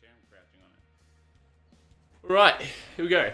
chair, I'm crouching on it. Alright, here we go.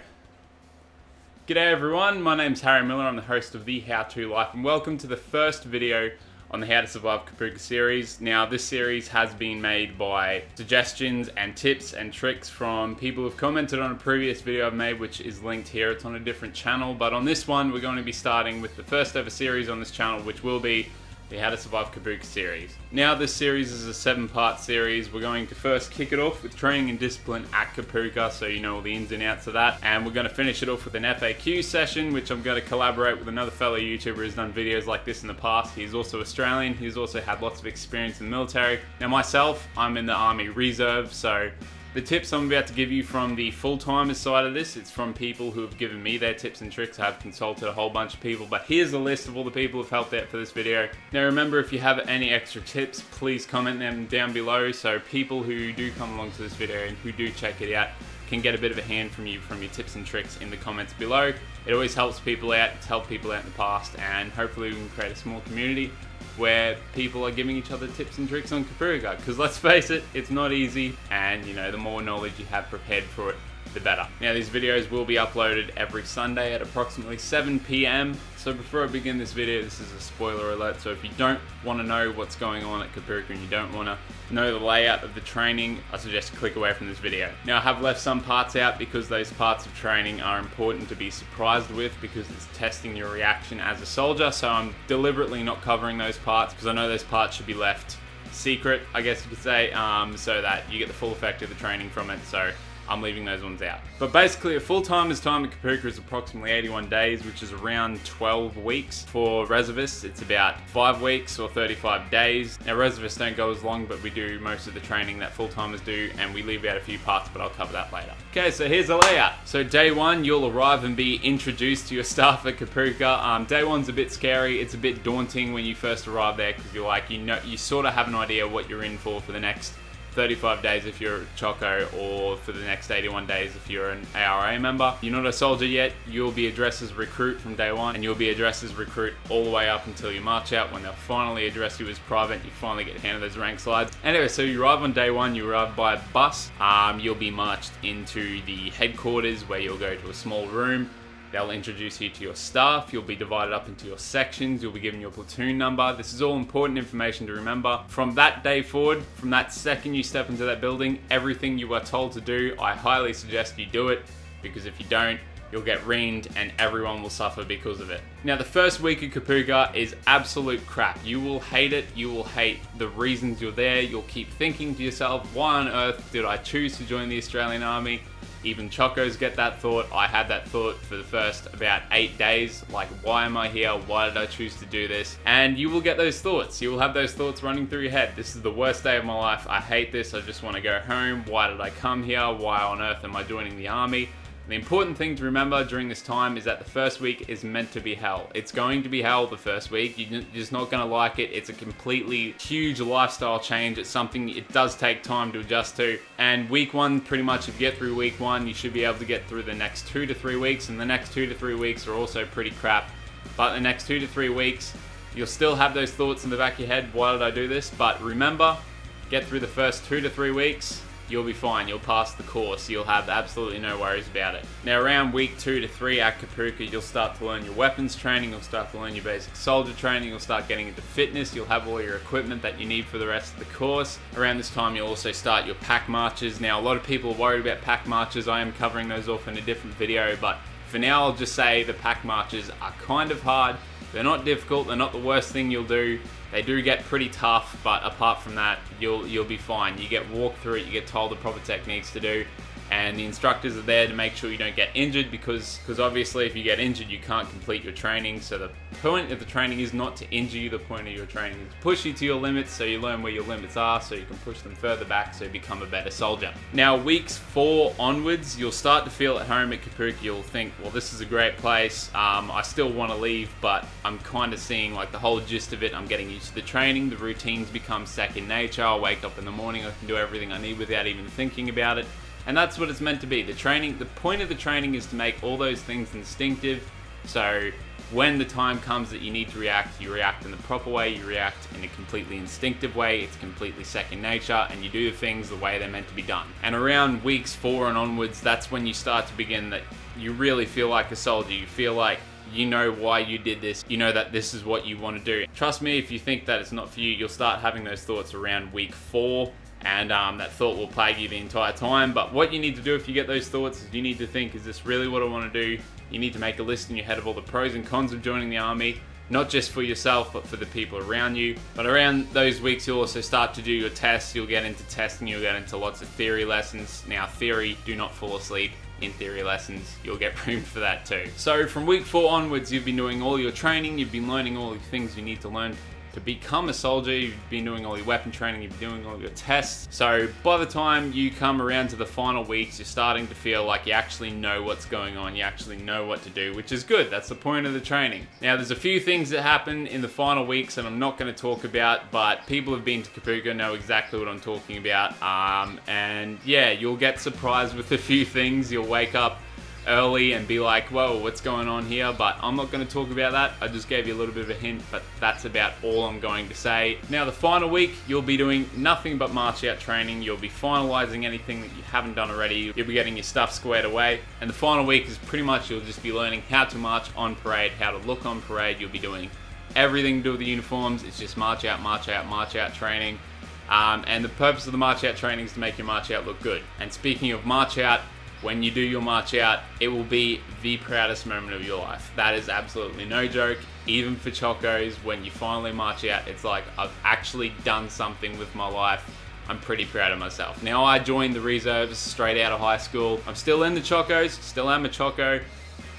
G'day everyone, my name's Harry Miller, I'm the host of The How To Life, and welcome to the first video on the How to Survive Kapooka series. Now, this series has been made by suggestions and tips and tricks from people who've commented on a previous video I've made, which is linked here. It's on a different channel, but on this one, we're going to be starting with the first ever series on this channel, which will be the How to Survive Kapooka series. Now, this series is a 7-part series. We're going to first kick it off with training and discipline at Kapooka, so you know all the ins and outs of that. And we're going to finish it off with an FAQ session, which I'm going to collaborate with another fellow YouTuber who's done videos like this in the past. He's also Australian. He's also had lots of experience in the military. Now, myself, I'm in the Army Reserve, so the tips I'm about to give you from the full-timers side of this, it's from people who have given me their tips and tricks. I've consulted a whole bunch of people, but here's a list of all the people who've helped out for this video. Now remember, if you have any extra tips, please comment them down below so people who do come along to this video and who do check it out can get a bit of a hand from you from your tips and tricks in the comments below. It always helps people out, it's helped people out in the past, and hopefully we can create a small community where people are giving each other tips and tricks on Kapooka, because let's face it, it's not easy, and you know, the more knowledge you have prepared for it, the better. Now, these videos will be uploaded every Sunday at approximately 7 PM. So before I begin this video, this is a spoiler alert, so if you don't want to know what's going on at Kapooka and you don't want to know the layout of the training, I suggest you click away from this video. Now, I have left some parts out because those parts of training are important to be surprised with, because it's testing your reaction as a soldier, so I'm deliberately not covering those parts because I know those parts should be left secret, I guess you could say, so that you get the full effect of the training from it. So I'm leaving those ones out. But basically, a full-timer's time at Kapooka is approximately 81 days, which is around 12 weeks. For reservists, it's about 5 weeks or 35 days. Now, reservists don't go as long, but we do most of the training that full-timers do, and we leave out a few parts, but I'll cover that later. Okay, so here's the layout. So day one, you'll arrive and be introduced to your staff at Kapooka. Day one's a bit scary. It's a bit daunting when you first arrive there, because you're like, you sort of have an idea what you're in for the next 35 days if you're a Choco, or for the next 81 days if you're an ARA member. You're not a soldier yet, you'll be addressed as recruit from day one, and you'll be addressed as recruit all the way up until you march out, when they'll finally address you as private. You finally get handed those rank slides. Anyway, so you arrive on day one, you arrive by bus. You'll be marched into the headquarters, where you'll go to a small room. They'll introduce you to your staff. You'll be divided up into your sections. You'll be given your platoon number. This is all important information to remember. From that day forward, from that second you step into that building, everything you are told to do, I highly suggest you do it, because if you don't, you'll get reamed and everyone will suffer because of it. Now, the first week of Kapooka is absolute crap. You will hate it. You will hate the reasons you're there. You'll keep thinking to yourself, why on earth did I choose to join the Australian Army? Even Chocos get that thought. I had that thought for the first about 8 days. Like, why am I here? Why did I choose to do this? And you will get those thoughts. You will have those thoughts running through your head. This is the worst day of my life. I hate this. I just want to go home. Why did I come here? Why on earth am I joining the army? The important thing to remember during this time is that the first week is meant to be hell. It's going to be hell the first week. You're just not going to like it. It's a completely huge lifestyle change. It's something it does take time to adjust to. And week one, pretty much if you get through week one, you should be able to get through the next 2 to 3 weeks. And the next 2 to 3 weeks are also pretty crap. But the next 2 to 3 weeks, you'll still have those thoughts in the back of your head. Why did I do this? But remember, get through the first 2 to 3 weeks. You'll be fine. You'll pass the course. You'll have absolutely no worries about it. Now, around week 2 to 3 at Kapooka, you'll start to learn your weapons training. You'll start to learn your basic soldier training. You'll start getting into fitness. You'll have all your equipment that you need for the rest of the course. Around this time, you'll also start your pack marches. Now, a lot of people are worried about pack marches. I am covering those off in a different video, but for now, I'll just say the pack marches are kind of hard. They're not difficult. They're not the worst thing you'll do. They do get pretty tough, but apart from that, you'll be fine. You get walked through it, you get told the proper techniques to do, and the instructors are there to make sure you don't get injured, because obviously if you get injured, you can't complete your training. So the point of the training is not to injure you. The point of your training is to push you to your limits, so you learn where your limits are, so you can push them further back, so you become a better soldier. Now, weeks 4 onwards, you'll start to feel at home at Kapooka. You'll think, well, this is a great place. I still want to leave, but I'm kind of seeing like the whole gist of it. I'm getting used to the training. The routines become second nature. I'll wake up in the morning. I can do everything I need without even thinking about it. And that's what it's meant to be. The point of the training is to make all those things instinctive. So when the time comes that you need to react, you react in the proper way, you react in a completely instinctive way, it's completely second nature, and you do the things the way they're meant to be done. And around weeks 4 and onwards, that's when you start to begin that you really feel like a soldier. You feel like you know why you did this, you know that this is what you want to do. Trust me, if you think that it's not for you, you'll start having those thoughts around week 4, and that thought will plague you the entire time. But what you need to do if you get those thoughts is you need to think, is this really what I want to do? You need to make a list in your head of all the pros and cons of joining the army, not just for yourself, but for the people around you. But around those weeks, you'll also start to do your tests. You'll get into testing, you'll get into lots of theory lessons. Now, theory, do not fall asleep in theory lessons. You'll get room for that too. So from week 4 onwards, you've been doing all your training, you've been learning all the things you need to learn to become a soldier, you've been doing all your weapon training, you've been doing all your tests. So by the time you come around to the final weeks, you're starting to feel like you actually know what's going on, you actually know what to do, which is good. That's the point of the training. Now, there's a few things that happen in the final weeks that I'm not going to talk about, but people who've been to Kapooka know exactly what I'm talking about. And yeah, you'll get surprised with a few things. You'll wake up early and be like, whoa, what's going on here? But I'm not going to talk about that. I just gave you a little bit of a hint, but that's about all I'm going to say. Now, the final week, you'll be doing nothing but march out training. You'll be finalizing anything that you haven't done already. You'll be getting your stuff squared away. And the final week is pretty much, you'll just be learning how to march on parade, how to look on parade. You'll be doing everything to do with the uniforms. It's just march out, march out, march out training. And the purpose of the march out training is to make your march out look good. And speaking of march out, when you do your march out, it will be the proudest moment of your life. That is absolutely no joke. Even for chocos, when you finally march out, it's like, I've actually done something with my life. I'm pretty proud of myself. Now, I joined the reserves straight out of high school. I'm still in the chocos, still am a choco.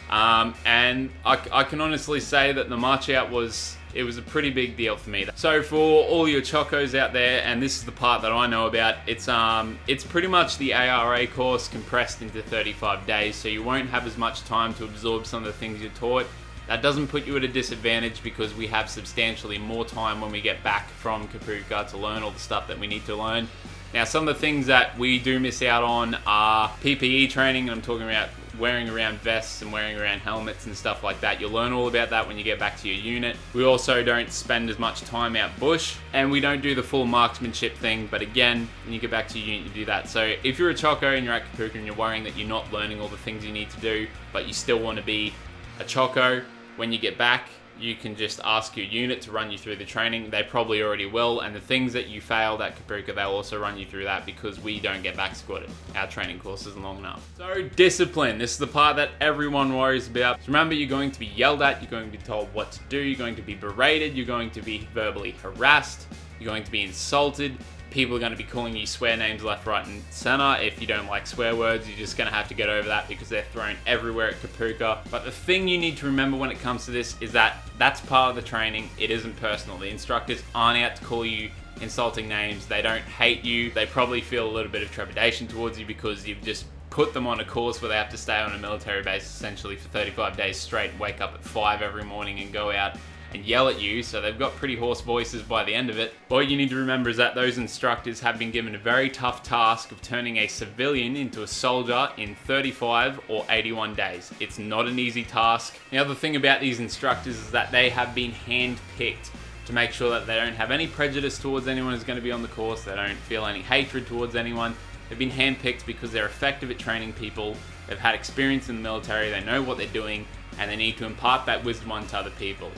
And I can honestly say that the march out was a pretty big deal for me. So for all your chocos out there, and this is the part that I know about, it's pretty much the ARA course compressed into 35 days, so you won't have as much time to absorb some of the things you're taught. That doesn't put you at a disadvantage because we have substantially more time when we get back from Kapooka to learn all the stuff that we need to learn. Now, some of the things that we do miss out on are PPE training, and I'm talking about wearing around vests and wearing around helmets and stuff like that. You'll learn all about that when you get back to your unit. We also don't spend as much time out bush, and we don't do the full marksmanship thing, but again, when you get back to your unit, you do that. So if you're a choco and you're at Kapooka and you're worrying that you're not learning all the things you need to do, but you still want to be a choco, when you get back, you can just ask your unit to run you through the training. They probably already will, and the things that you failed at Kapooka, they'll also run you through that because we don't get back squatted. Our training course isn't long enough. So discipline, this is the part that everyone worries about. So remember, you're going to be yelled at, you're going to be told what to do, you're going to be berated, you're going to be verbally harassed, you're going to be insulted. People are going to be calling you swear names left, right, and center. If you don't like swear words, you're just going to have to get over that because they're thrown everywhere at Kapooka. But the thing you need to remember when it comes to this is that that's part of the training. It isn't personal. The instructors aren't out to call you insulting names. They don't hate you. They probably feel a little bit of trepidation towards you because you've just put them on a course where they have to stay on a military base essentially for 35 days straight, wake up at 5 every morning and go out and yell at you, so they've got pretty hoarse voices by the end of it. What you need to remember is that those instructors have been given a very tough task of turning a civilian into a soldier in 35 or 81 days. It's not an easy task. The other thing about these instructors is that they have been hand-picked to make sure that they don't have any prejudice towards anyone who's going to be on the course, they don't feel any hatred towards anyone. They've been hand-picked because they're effective at training people, they've had experience in the military, they know what they're doing, and they need to impart that wisdom onto other people.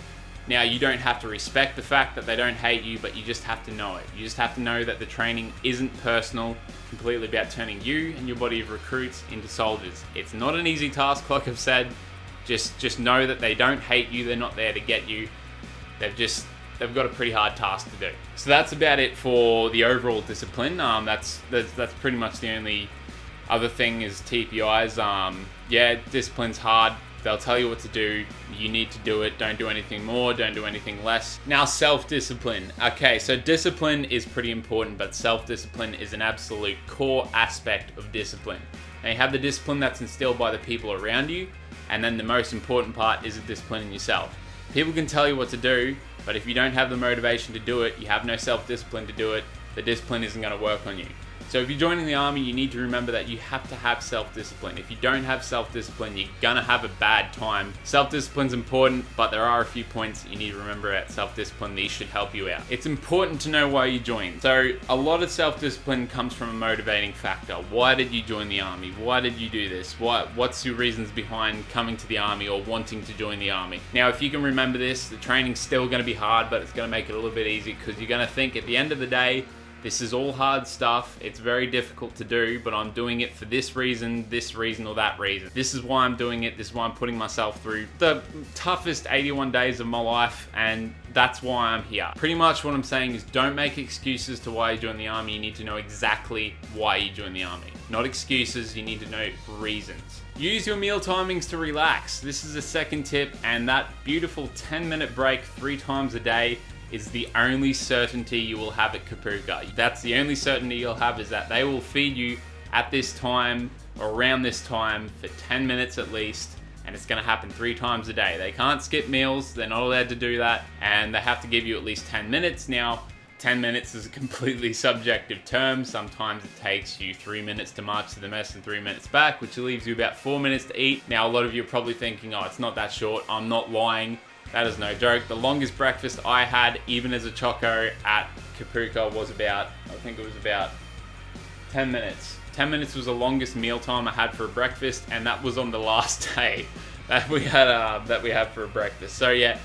Now, you don't have to respect the fact that they don't hate you, but you just have to know it. You just have to know that the training isn't personal, completely about turning you and your body of recruits into soldiers. It's not an easy task, like I've said. Just know that they don't hate you, they're not there to get you. They've got a pretty hard task to do. So that's about it for the overall discipline. That's pretty much the only other thing is TPIs. Yeah, discipline's hard. They'll tell you what to do. You need to do it. Don't do anything more. Don't do anything less. Now, self-discipline. Okay, so discipline is pretty important, but self-discipline is an absolute core aspect of discipline. Now, you have the discipline that's instilled by the people around you, and then the most important part is the discipline in yourself. People can tell you what to do, but if you don't have the motivation to do it, you have no self-discipline to do it, the discipline isn't going to work on you. So if you're joining the army, you need to remember that you have to have self-discipline. If you don't have self-discipline, you're gonna have a bad time. Self-discipline's important, but there are a few points that you need to remember about self-discipline. These should help you out. It's important to know why you joined. So a lot of self-discipline comes from a motivating factor. Why did you join the army? Why did you do this? What's your reasons behind coming to the army or wanting to join the army? Now, if you can remember this, the training's still gonna be hard, but it's gonna make it a little bit easier because you're gonna think at the end of the day, this is all hard stuff. It's very difficult to do, but I'm doing it for this reason, or that reason. This is why I'm doing it. This is why I'm putting myself through the toughest 81 days of my life, and that's why I'm here. Pretty much what I'm saying is don't make excuses to why you join the army. You need to know exactly why you join the army. Not excuses, you need to know reasons. Use your meal timings to relax. This is a second tip, and that beautiful 10-minute break 3 times a day is the only certainty you will have at Kapooka. That's the only certainty you'll have, is that they will feed you at this time or around this time for 10 minutes at least, and it's gonna happen 3 times a day. They can't skip meals, they're not allowed to do that, and they have to give you at least 10 minutes. Now, 10 minutes is a completely subjective term. Sometimes it takes you 3 minutes to march to the mess and 3 minutes back, which leaves you about 4 minutes to eat. Now, a lot of you are probably thinking, oh, it's not that short. I'm not lying. That is no joke. The longest breakfast I had, even as a choco at Kapooka, was about, I think it was about 10 minutes. 10 minutes was the longest meal time I had for a breakfast, and that was on the last day that we had for a breakfast. So yeah,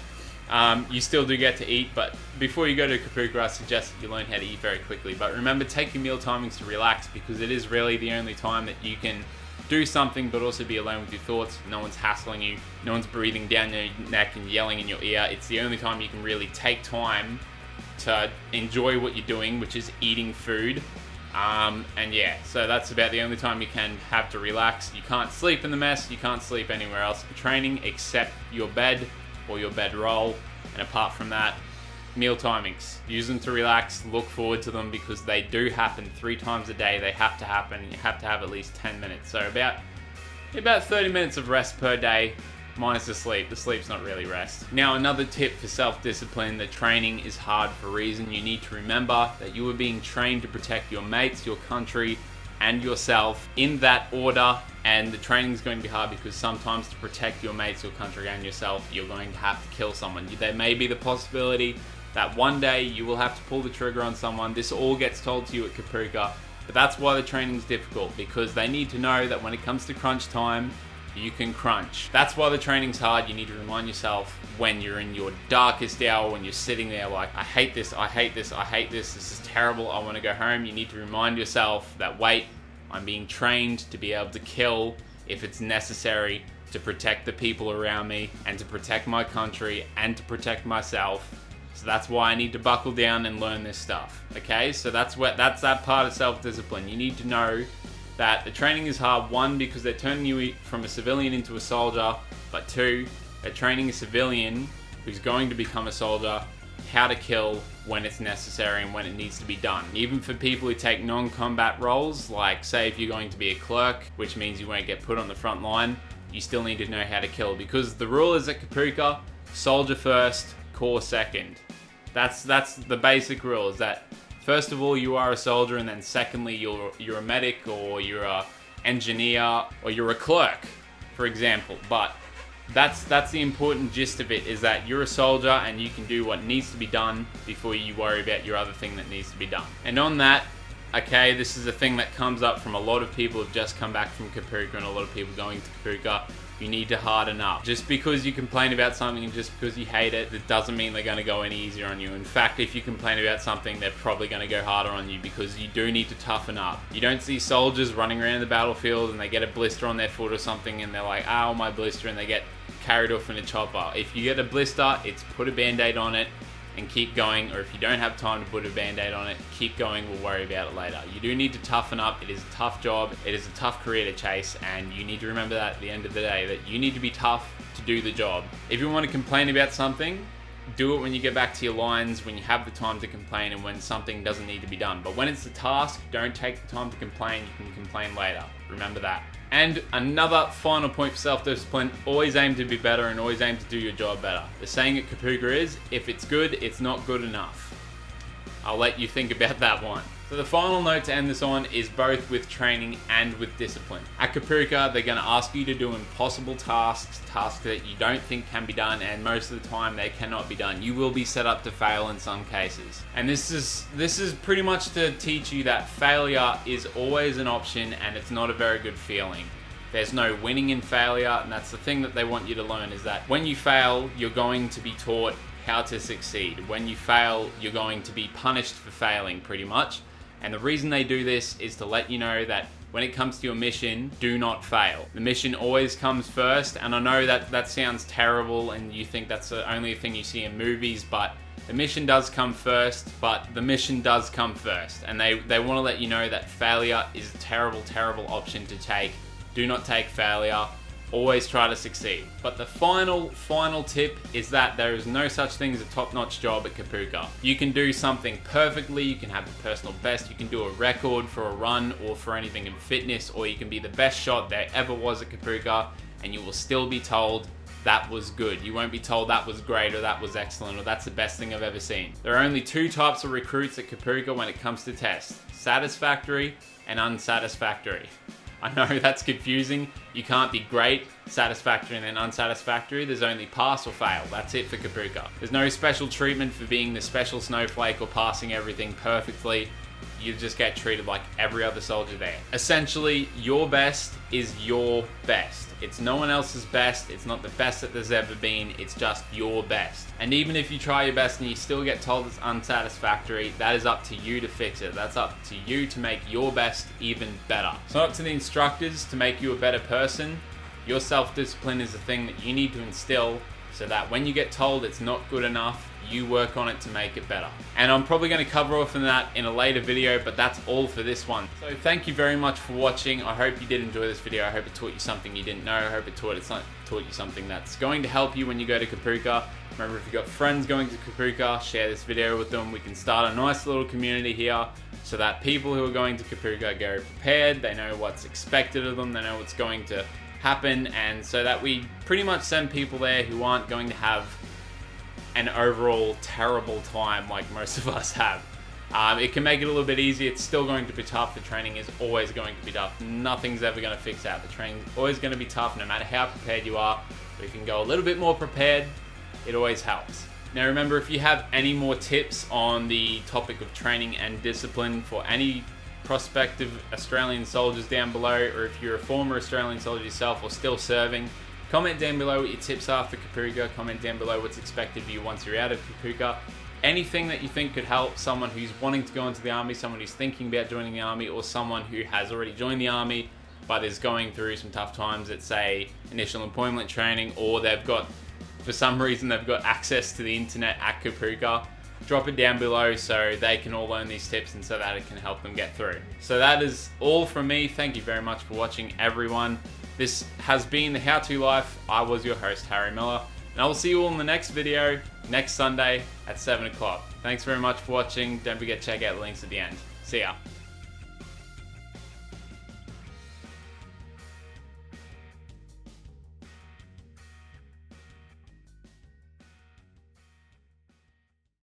you still do get to eat, but before you go to Kapooka, I suggest that you learn how to eat very quickly. But remember, take your meal timings to relax, because it is really the only time that you can do something but also be alone with your thoughts. No one's hassling you, no one's breathing down your neck and yelling in your ear. It's the only time you can really take time to enjoy what you're doing, which is eating food. And yeah, so that's about the only time you can have to relax. You can't sleep in the mess, you can't sleep anywhere else in training except your bed or your bedroll. And apart from that, meal timings, use them to relax, look forward to them, because they do happen 3 times a day. They have to happen, and you have to have at least 10 minutes. So about 30 minutes of rest per day, minus the sleep. The sleep's not really rest. Now, another tip for self-discipline: the training is hard for a reason. You need to remember that you are being trained to protect your mates, your country, and yourself in that order. And the training is going to be hard because sometimes to protect your mates, your country, and yourself, you're going to have to kill someone. There may be the possibility that one day you will have to pull the trigger on someone. This all gets told to you at Kapooka, but that's why the training's difficult, because they need to know that when it comes to crunch time, you can crunch. That's why the training's hard. You need to remind yourself when you're in your darkest hour, when you're sitting there like, I hate this, I hate this, I hate this, this is terrible, I want to go home. You need to remind yourself that, wait, I'm being trained to be able to kill if it's necessary, to protect the people around me and to protect my country and to protect myself. So that's why I need to buckle down and learn this stuff. Okay, so that's that part of self-discipline. You need to know that the training is hard, 1, because they're turning you from a civilian into a soldier, but 2, they're training a civilian who's going to become a soldier how to kill when it's necessary and when it needs to be done. Even for people who take non-combat roles, like say if you're going to be a clerk, which means you won't get put on the front line, you still need to know how to kill, because the rule is at Kapooka, soldier first, corps second. That's the basic rule, is that first of all you are a soldier, and then secondly you're a medic, or you're a engineer, or you're a clerk, for example. But that's the important gist of it, is that you're a soldier and you can do what needs to be done before you worry about your other thing that needs to be done. And on that, okay, this is a thing that comes up from a lot of people who've just come back from Kapooka and a lot of people going to Kapooka. You need to harden up. Just because you complain about something and just because you hate it, that doesn't mean they're going to go any easier on you. In fact, if you complain about something, they're probably going to go harder on you, because you do need to toughen up. You don't see soldiers running around the battlefield and they get a blister on their foot or something and they're like, ow, my blister, and they get carried off in a chopper. If you get a blister, it's put a band-aid on it and keep going, or if you don't have time to put a band-aid on it, keep going, we'll worry about it later. You do need to toughen up. It is a tough job, it is a tough career to chase, and you need to remember that at the end of the day, that you need to be tough to do the job. If you want to complain about something, do it when you get back to your lines, when you have the time to complain, and when something doesn't need to be done. But when it's a task, don't take the time to complain. You can complain later. Remember that. And another final point for self-discipline: always aim to be better and always aim to do your job better. The saying at Kapooka is, if it's good, it's not good enough. I'll let you think about that one. So the final note to end this on is both with training and with discipline. At Kapooka, they're going to ask you to do impossible tasks that you don't think can be done, and most of the time they cannot be done. You will be set up to fail in some cases. And this is pretty much to teach you that failure is always an option, and it's not a very good feeling. There's no winning in failure, and that's the thing that they want you to learn, is that when you fail, you're going to be taught how to succeed. When you fail, you're going to be punished for failing, pretty much. And the reason they do this is to let you know that when it comes to your mission, do not fail. The mission always comes first, and I know that sounds terrible and you think that's the only thing you see in movies, but the mission does come first, and they want to let you know that failure is a terrible, terrible option to take. Do not take failure. Always try to succeed. But the final tip is that there is no such thing as a top-notch job at Kapooka. You can do something perfectly, you can have the personal best, you can do a record for a run or for anything in fitness, or you can be the best shot there ever was at Kapooka, and you will still be told that was good. You won't be told that was great or that was excellent or that's the best thing I've ever seen. There are only two types of recruits at Kapooka when it comes to tests: satisfactory and unsatisfactory. I know that's confusing. You can't be great, satisfactory, and then unsatisfactory. There's only pass or fail. That's it for Kapooka. There's no special treatment for being the special snowflake or passing everything perfectly. You just get treated like every other soldier there. Essentially, your best is your best. It's no one else's best. It's not the best that there's ever been. It's just your best. And even if you try your best and you still get told it's unsatisfactory, that is up to you to fix it. That's up to you to make your best even better. It's not up to the instructors to make you a better person. Your self-discipline is the thing that you need to instill, so that when you get told it's not good enough, you work on it to make it better. And I'm probably going to cover off on that in a later video, but that's all for this one. So thank you very much for watching. I hope you did enjoy this video. I hope it taught you something you didn't know. I hope it taught you something that's going to help you when you go to Kapooka. Remember, if you've got friends going to Kapooka, share this video with them. We can start a nice little community here so that people who are going to Kapooka go prepared. They know what's expected of them. They know what's going to happen, and so that we pretty much send people there who aren't going to have an overall terrible time like most of us have. It can make it a little bit easier. It's still going to be tough. The training is always going to be tough. Nothing's ever going to fix that. The training is always going to be tough no matter how prepared you are. But if you can go a little bit more prepared, it always helps. Now remember, if you have any more tips on the topic of training and discipline for any prospective Australian soldiers down below, or if you're a former Australian soldier yourself or still serving, comment down below what your tips are for Kapooka. Comment down below what's expected of you once you're out of Kapooka. Anything that you think could help someone who's wanting to go into the army, someone who's thinking about joining the army, or someone who has already joined the army but is going through some tough times at, say, initial employment training, or they've got, for some reason, they've got access to the internet at Kapooka. Drop it down below so they can all learn these tips and so that it can help them get through. So that is all from me. Thank you very much for watching, everyone. This has been The How To Life. I was your host, Harry Miller, and I will see you all in the next video next Sunday at 7 o'clock. Thanks very much for watching. Don't forget to check out the links at the end. See ya.